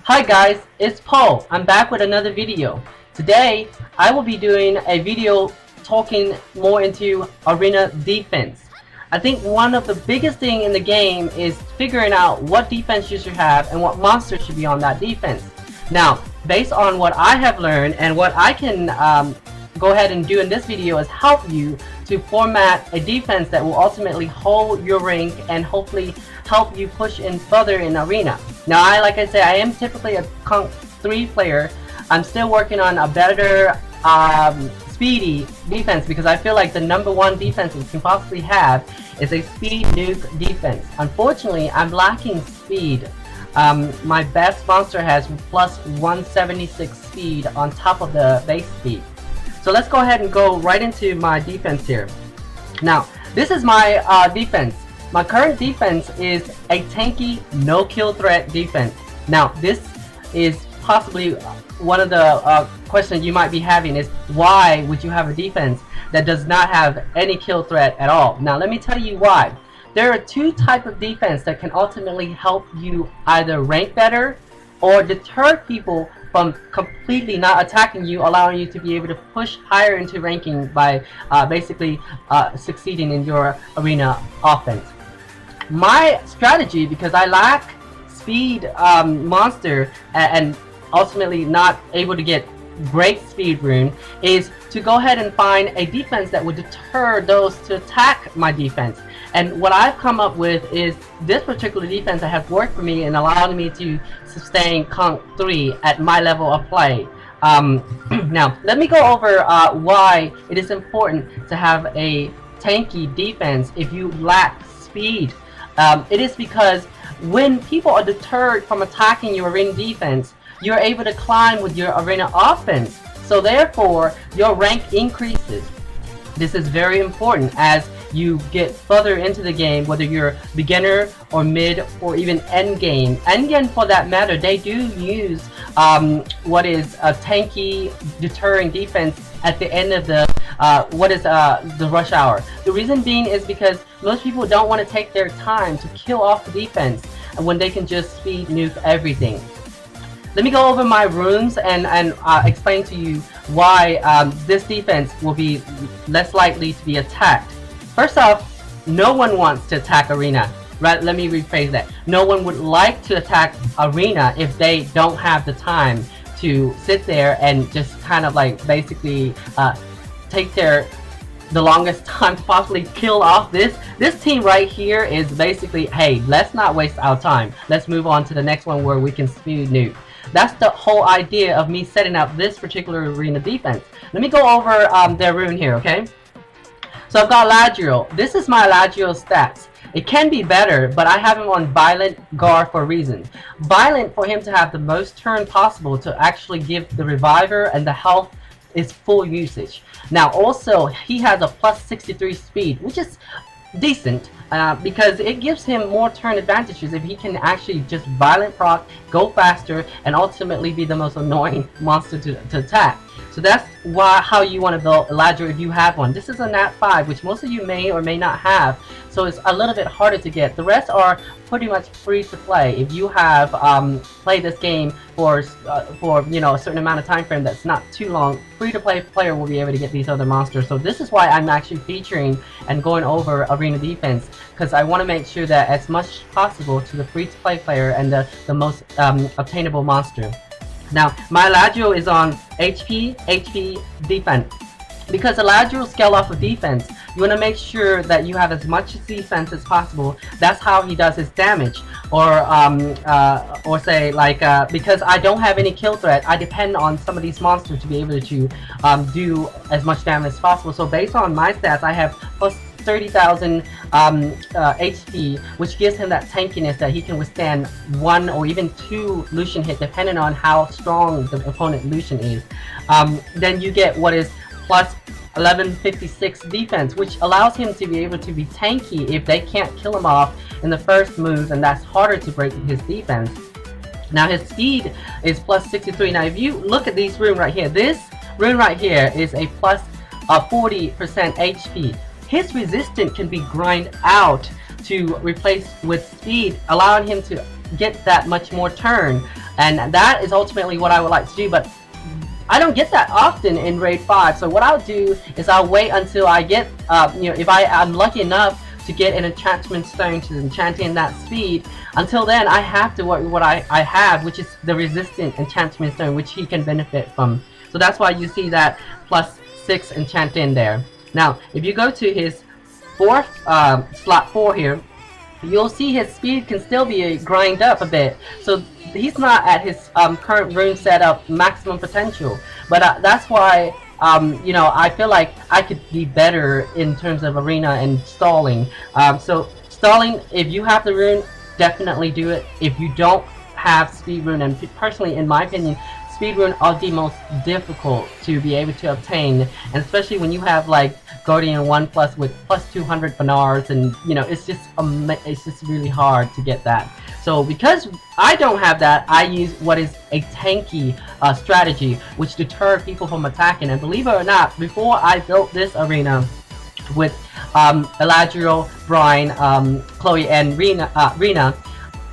Hi guys, it's Paul. I'm back with another video. Today, I will be doing a video talking more into arena defense. I think one of the biggest thing in the game is figuring out what defense you should have and what monsters should be on that defense. Now, based on what I have learned and what I can go ahead and do in this video is help you to format a defense that will ultimately hold your rank and hopefully help you push in further in arena. Now, like I said, I am typically a Conk 3 player. I'm still working on a better speedy defense because I feel like the #1 defense we can possibly have is a speed nuke defense. Unfortunately, I'm lacking speed. My best monster has plus 176 speed on top of the base speed. So let's go ahead and go right into my defense here. Now, this is my defense. My current defense is a tanky, no kill threat defense. Now, this is possibly one of the questions you might be having is why would you have a defense that does not have any kill threat at all? Now, let me tell you why. There are two types of defense that can ultimately help you either rank better or deter people from completely not attacking you, allowing you to be able to push higher into ranking by basically succeeding in your arena offense. My strategy, because I lack speed monster and ultimately not able to get great speed rune, is to go ahead and find a defense that would deter those to attack my defense. And what I've come up with is this particular defense that has worked for me and allowed me to sustain Conk 3 at my level of play. Now, let me go over why it is important to have a tanky defense if you lack speed. It is because when people are deterred from attacking your arena defense, you're able to climb with your arena offense. So therefore, your rank increases. This is very important as you get further into the game, whether you're beginner or mid or even end game. End game, for that matter, they do use what is a tanky deterring defense at the end of the the rush hour. The reason being is because most people don't want to take their time to kill off the defense when they can just speed nuke everything. Let me go over my runes and explain to you why this defense will be less likely to be attacked. First off, no one wants to attack arena. Right? Let me rephrase that. No one would like to attack arena if they don't have the time to sit there and just kind of like basically take the longest time to possibly kill off this team right here. Is basically, hey, let's not waste our time. Let's move on to the next one where we can speed nuke. That's the whole idea of me setting up this particular arena defense. Let me go over their rune here, okay? So I've got Ladriel. This is my Ladriel stats. It can be better, but I have him on Violent Gar for a reason. Violent, for him to have the most turn possible to actually give the reviver and the health is full usage. Now also, he has a plus 63 speed, which is decent because it gives him more turn advantages if he can actually just violent proc, go faster, and ultimately be the most annoying monster to attack. So that's how you want to build Ladriel if you have one. This is a Nat 5, which most of you may or may not have, so it's a little bit harder to get. The rest are pretty much free to play. If you have played this game for you know, a certain amount of time frame that's not too long, free to play player will be able to get these other monsters. So this is why I'm actually featuring and going over arena defense, because I want to make sure that as much as possible to the free to play player and the most obtainable monster. Now, my Ladriel is on HP, defense. Because the Ladriel scale off of defense, you want to make sure that you have as much defense as possible. That's how he does his damage. Or say like, because I don't have any kill threat, I depend on some of these monsters to be able to do as much damage as possible. So based on my stats, I have plus 30,000 HP, which gives him that tankiness that he can withstand 1 or even 2 Lucian hit depending on how strong the opponent Lucian is. Then you get what is plus 1156 defense, which allows him to be able to be tanky if they can't kill him off in the first move, and that's harder to break his defense. Now his speed is plus 63. Now if you look at these rune right here, this rune right here is a plus 40% HP. His resistance can be grind out to replace with speed, allowing him to get that much more turn. and that is ultimately what I would like to do. But I don't get that often in Raid 5, so what I'll do is I'll wait until I get, you know, if I'm lucky enough to get an enchantment stone to enchant in that speed. Until then, I have to work with what I have, which is the resistant enchantment stone, which he can benefit from. So that's why you see that +6 enchant in there. Now, if you go to his fourth slot 4 here, you'll see his speed can still be grind up a bit. So he's not at his current rune setup maximum potential. But that's why you know, I feel like I could be better in terms of arena and stalling. So stalling, if you have the rune, definitely do it. If you don't have speed rune, and personally in my opinion, speed rune are the most difficult to be able to obtain, and especially when you have like Guardian 1+ with +200 Banars, and you know, it's just really hard to get that. So because I don't have that, I use what is a tanky strategy, which deters people from attacking. And believe it or not, before I built this arena with Eladriel, Brian, Chloe, and Rena,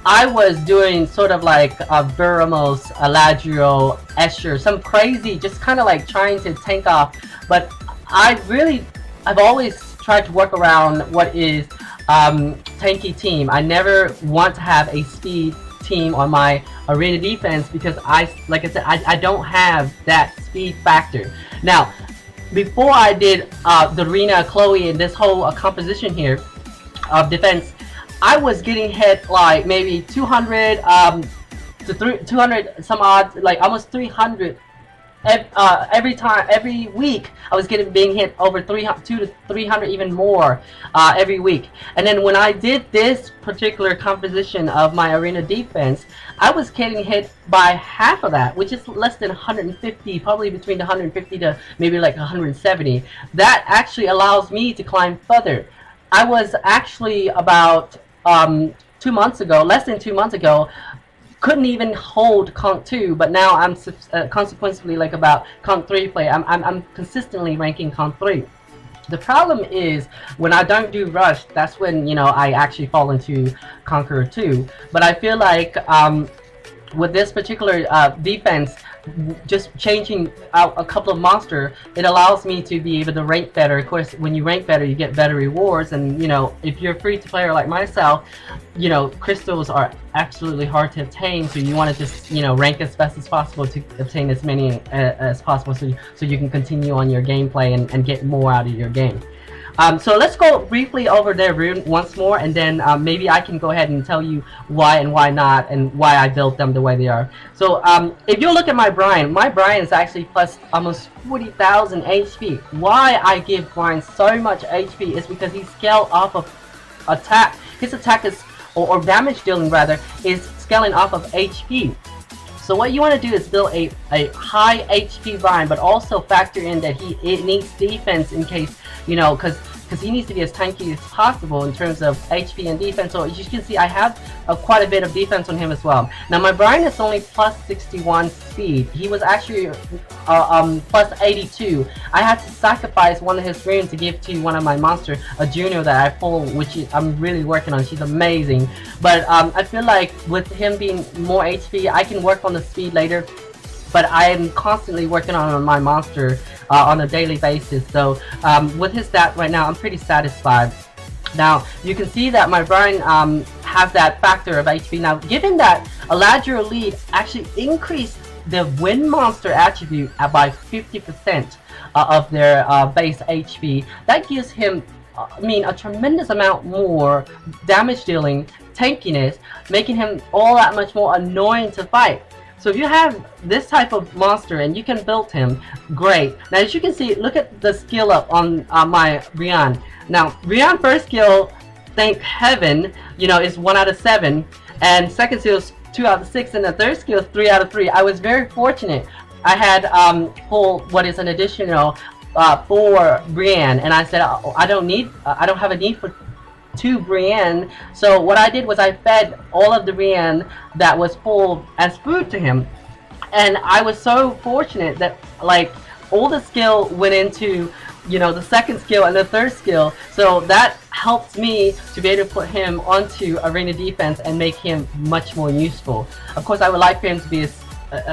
I was doing sort of like Veramos, Eladriel, Escher, some crazy, just kind of like trying to tank off. But I've always tried to work around what is tanky team. I never want to have a speed team on my arena defense because like I said, I don't have that speed factor. Now, before I did the Rena, Chloe, and this whole composition here of defense, I was getting hit like maybe 200 to 200 some odd, like almost 300 every week. I was being hit over 200 to 300, even more every week. And then when I did this particular composition of my arena defense, I was getting hit by half of that, which is less than 150, probably between 150 to maybe like 170. That actually allows me to climb further. I was actually about 2 months ago, less than 2 months ago, couldn't even hold Conk 2, but now I'm consequently like about Conk 3 play. I'm consistently ranking Conk 3. The problem is when I don't do Rush, that's when, you know, I actually fall into Conqueror 2. But I feel like with this particular defense, just changing out a couple of monsters, it allows me to be able to rank better. Of course, when you rank better, you get better rewards, and you know, if you're a free-to-player like myself, you know, crystals are absolutely hard to obtain, so you want to just, you know, rank as best as possible to obtain as many as possible, so you can continue on your gameplay and get more out of your game. So let's go briefly over their rune once more, and then maybe I can go ahead and tell you why and why not, and why I built them the way they are. So if you look at my Brian is actually plus almost 40,000 HP. Why I give Brian so much HP is because he's scaled off of attack. His attack is, or damage dealing rather, is scaling off of HP. So what you want to do is build a high HP Brian, but also factor in that it needs defense in case, you know, because he needs to be as tanky as possible in terms of HP and defense. So as you can see, I have quite a bit of defense on him as well. Now my Brian is only plus 61 speed. He was actually plus 82. I had to sacrifice one of his runes to give to one of my monsters, a junior that I pull, which I'm really working on. She's amazing. But I feel like with him being more HP, I can work on the speed later. But I am constantly working on my monster on a daily basis. So with his stat right now, I'm pretty satisfied. Now you can see that my Brian has that factor of HP. Now given that Eladriel lead actually increased the wind monster attribute by 50% of their base HP, that gives him a tremendous amount more damage dealing, tankiness, making him all that much more annoying to fight. So if you have this type of monster and you can build him, great. Now as you can see, look at the skill up on my Rian. Now Rian first skill, thank heaven, you know, is 1 out of 7, and second skill is 2 out of 6, and the third skill is 3 out of 3. I was very fortunate. I had pulled what is an additional for Brienne, and I said I don't have a need for 2 Brienne. So what I did was I fed all of the Brienne that was full as food to him, and I was so fortunate that like all the skill went into you know, the second skill and the third skill. So that helped me to be able to put him onto arena defense and make him much more useful. Of course, I would like for him to be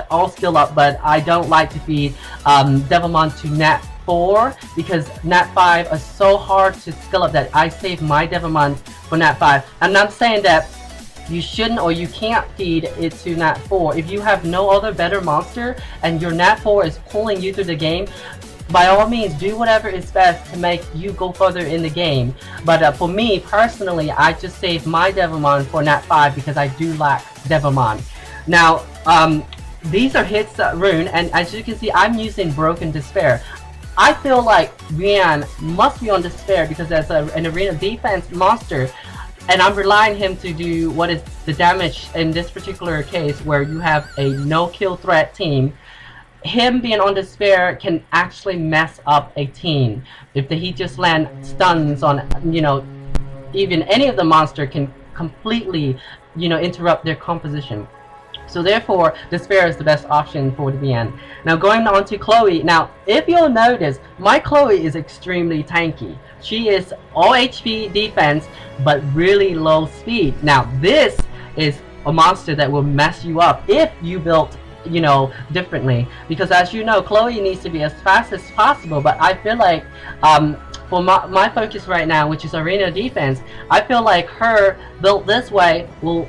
all skill up, but I don't like to feed Devilmon to Nat 4 because Nat 5 are so hard to skill up that I save my Devilmon for Nat 5. I'm not saying that you shouldn't or you can't feed it to Nat 4. If you have no other better monster and your Nat 4 is pulling you through the game, by all means do whatever is best to make you go further in the game. But for me personally, I just save my Devilmon for Nat 5 because I do lack Devilmon. Now these are hits rune, and as you can see, I'm using Broken Despair. I feel like Rian must be on Despair because as an arena defense monster, and I'm relying him to do what is the damage in this particular case where you have a no kill threat team. Him being on Despair can actually mess up a team. If he just land stuns on, you know, even any of the monster can completely, you know, interrupt their composition. So therefore, Despair is the best option for the BN. Now going on to Chloe. Now, if you'll notice, my Chloe is extremely tanky. She is all HP defense, but really low speed. Now, this is a monster that will mess you up if you built, you know, differently. Because as you know, Chloe needs to be as fast as possible, but I feel like for my focus right now, which is arena defense, I feel like her built this way will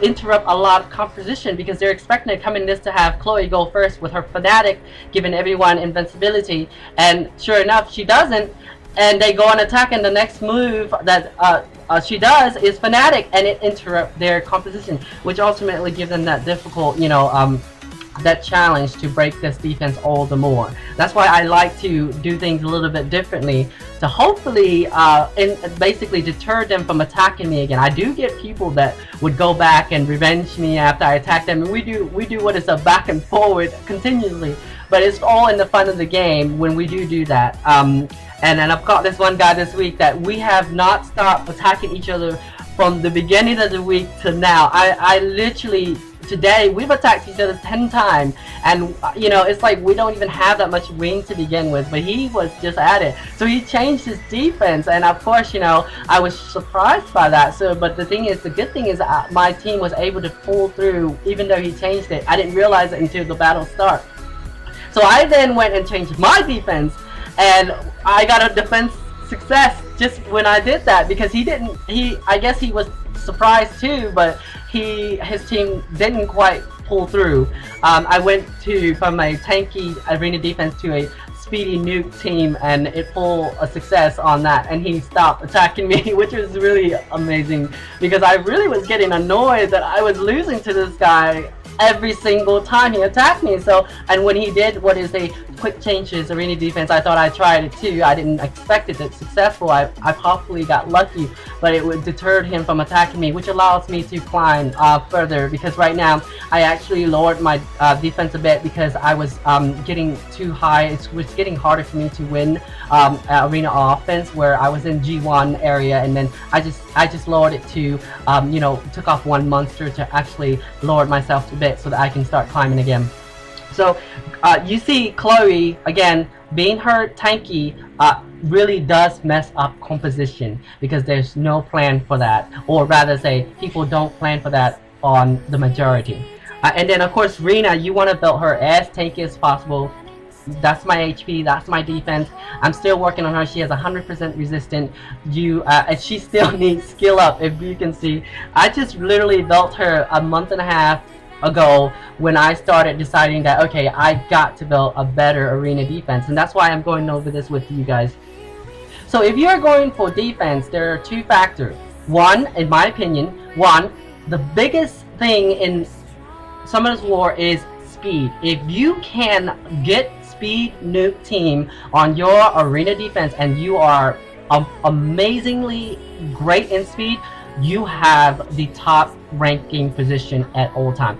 interrupt a lot of composition because they're expecting to come in this to have Chloe go first with her Fanatic, giving everyone invincibility, and sure enough she doesn't, and they go on attack, and the next move that she does is Fanatic, and it interrupts their composition, which ultimately gives them that difficult, you know, that challenge to break this defense all the more. That's why I like to do things a little bit differently to hopefully basically deter them from attacking me again. I do get people that would go back and revenge me after I attack them, and we do what is a back and forward continually, but it's all in the fun of the game when we do that. And I've got this one guy this week that we have not stopped attacking each other from the beginning of the week to now. I literally, today we've attacked each other 10 times, and you know, it's like we don't even have that much wing to begin with, but he was just at it. So he changed his defense, and of course, you know, I was surprised by that. So but the thing is, the good thing is my team was able to pull through even though he changed it. I didn't realize it until the battle started. So I then went and changed my defense, and I got a defense success just when I did that, because I guess he was surprised too, but his team didn't quite pull through. I went from a tanky arena defense to a speedy nuke team, and it pulled a success on that, and he stopped attacking me, which was really amazing because I really was getting annoyed that I was losing to this guy every single time he attacked me. So, and when he did what is a quick change to his arena defense, I thought I tried it too. I didn't expect it. It's successful. I probably got lucky, but it would deterred him from attacking me, which allows me to climb further, because right now I actually lowered my defense a bit because I was getting too high. It was getting harder for me to win arena offense where I was in G1 area, and then I just lowered it to you know, took off one monster to actually lower myself a bit so that I can start climbing again. So you see Chloe, again, being her tanky really does mess up composition because there's no plan for that, or rather say people don't plan for that on the majority. And then of course Rena, you want to build her as tanky as possible. That's my HP, that's my defense. I'm still working on her. She has 100% resistant. And she still needs skill up, if you can see. I just literally built her a month and a half ago when I started deciding that, okay, I got to build a better arena defense, and that's why I'm going over this with you guys. So if you're going for defense, there are two factors. One, in my opinion, the biggest thing in Summoner's War is speed. If you can get speed nuke team on your arena defense and you are amazingly great in speed, you have the top ranking position at all time.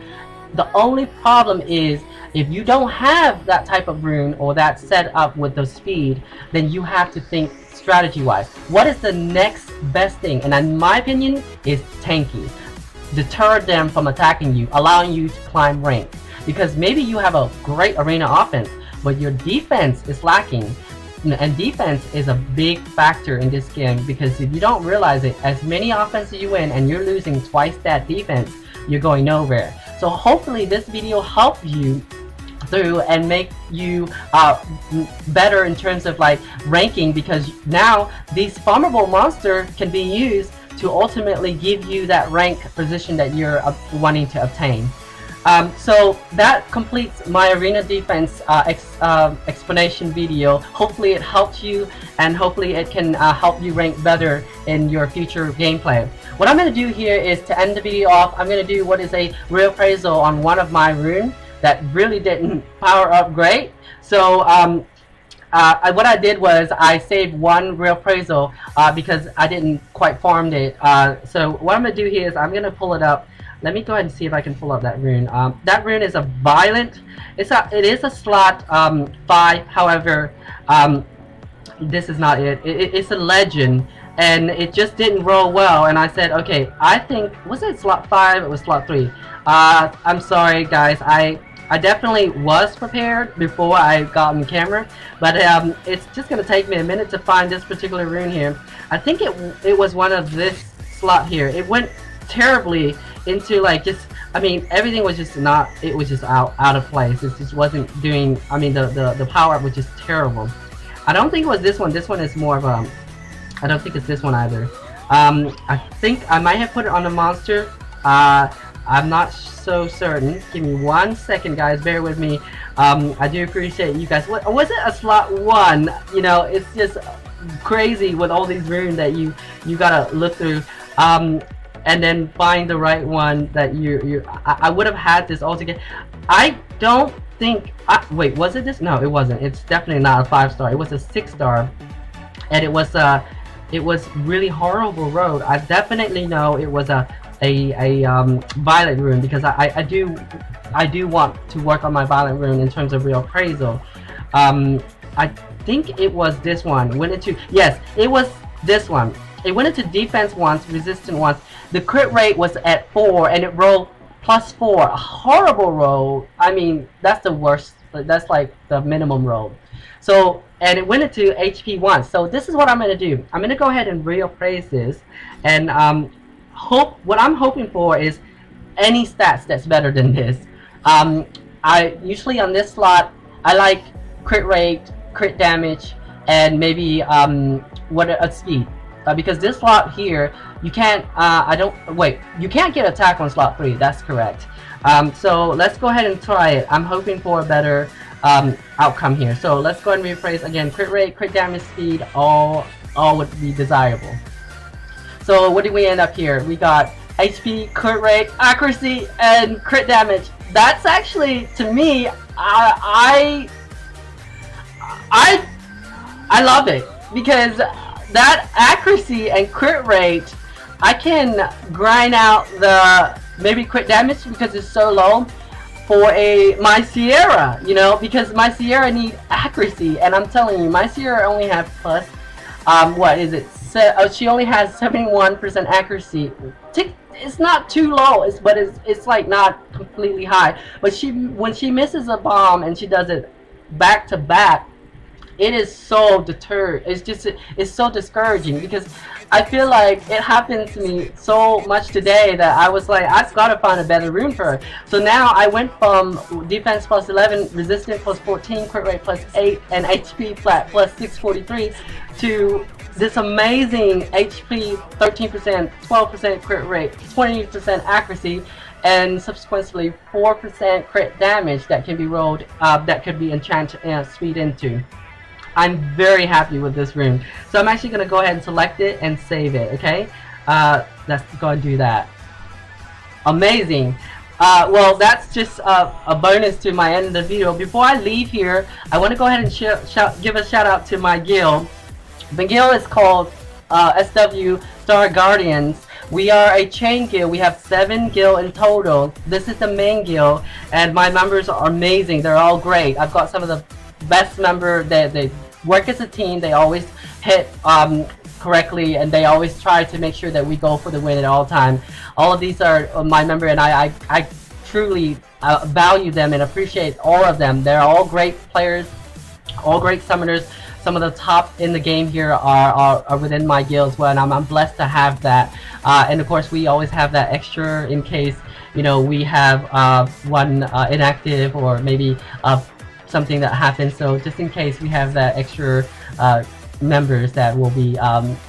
The only problem is if you don't have that type of rune or that set up with the speed, then you have to think strategy wise. What is the next best thing? And in my opinion, is tanky. Deter them from attacking you, allowing you to climb rank. Because maybe you have a great arena offense, but your defense is lacking. and defense is a big factor in this game, because if you don't realize it, as many offenses you win and you're losing twice that defense, you're going nowhere. So hopefully this video helped you through and make you better in terms of like ranking, because now these farmable monster can be used to ultimately give you that rank position that you're wanting to obtain. So that completes my arena defense explanation video. Hopefully it helped you, and hopefully it can help you rank better in your future gameplay. What I'm going to do here is, to end the video off, I'm going to do what is a reappraisal on one of my runes that really didn't power up great. So what I did was I saved one reappraisal because I didn't quite farm it. So what I'm going to do here is I'm going to pull it up. Let me go ahead and see if I can pull up that rune. That rune is a violent. It is a slot 5. However, this is not it. It's a legend, and it just didn't roll well. And I said, okay, I think, was it slot 5? It was slot 3. I'm sorry, guys. I definitely was prepared before I got on camera, but it's just gonna take me a minute to find this particular rune here. I think it was one of this slot here. It went terribly into like just, I mean, everything was just not, it was just out of place. It just wasn't doing, I mean, the power up was just terrible. I don't think it was this one. This one is more of a, I don't think it's this one either. I think I might have put it on a monster. I'm not so certain. Give me 1 second, guys. Bear with me. I do appreciate you guys. What was it? A slot 1? You know, it's just crazy with all these runes that you gotta look through, and then find the right one that I would have had this all together. I don't think. Wait, was it this? No, it wasn't. It's definitely not a 5-star. It was a 6-star, and it was really horrible road. I definitely know it was a violet rune, because I do want to work on my violet rune in terms of reappraisal. I think it was this one. Went into, yes, it was this one. It went into defense once, resistance once. The crit rate was at 4, and it rolled +4. A horrible roll. I mean, that's the worst. That's like the minimum roll. So, and it went into HP once. So this is what I'm gonna do. I'm gonna go ahead and reappraise this, and what I'm hoping for is any stats that's better than this. I usually on this slot I like crit rate, crit damage, and maybe speed, because this slot here you can't you can't get attack on slot 3. That's correct. So let's go ahead and try it. I'm hoping for a better outcome here. So let's go ahead and rephrase again. Crit rate, crit damage, speed, all would be desirable. So what did we end up here? We got HP, crit rate, accuracy, and crit damage. That's actually, to me, I love it, because that accuracy and crit rate, I can grind out the maybe crit damage because it's so low for my Sierra, you know, because my Sierra need accuracy, and I'm telling you, my Sierra only have plus, what is it? She only has 71% accuracy. It's not too low, but it's like not completely high. But when she misses a bomb and she does it back to back, it is so it's so discouraging, because I feel like it happened to me so much today that I was like, I've got to find a better rune for her. So now I went from defense +11, resistance +14, crit rate +8, and HP flat +643 to this amazing HP 13%, 12% crit rate, 20% accuracy, and subsequently 4% crit damage that can be rolled, that could be enchanted speed into. I'm very happy with this rune. So I'm actually going to go ahead and select it and save it, okay? Let's go and do that. Amazing. Well, that's just a bonus to my end of the video. Before I leave here, I want to go ahead and give a shout out to my guild. The guild is called SW Star Guardians. We are a chain guild. We have 7 guild in total. This is the main guild, and my members are amazing. They're all great. I've got some of the best members. They work as a team. They always hit correctly, and they always try to make sure that we go for the win at all times. All of these are my member, and I truly value them and appreciate all of them. They're all great players, all great summoners. some of the top in the game here are within my guild as well, and I'm blessed to have that. And of course, we always have that extra in case, you know, we have one inactive, or maybe something that happens. So just in case, we have that extra members that will be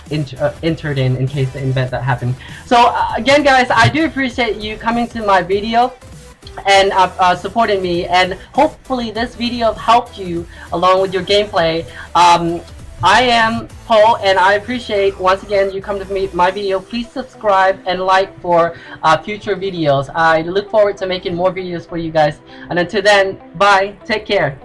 entered in case the event that happened. So again, guys, I do appreciate you coming to my video and supporting me, and hopefully this video helped you along with your gameplay. I am Paul, and I appreciate once again you come to my video. Please subscribe and like for future videos. I look forward to making more videos for you guys, and until then, bye, take care.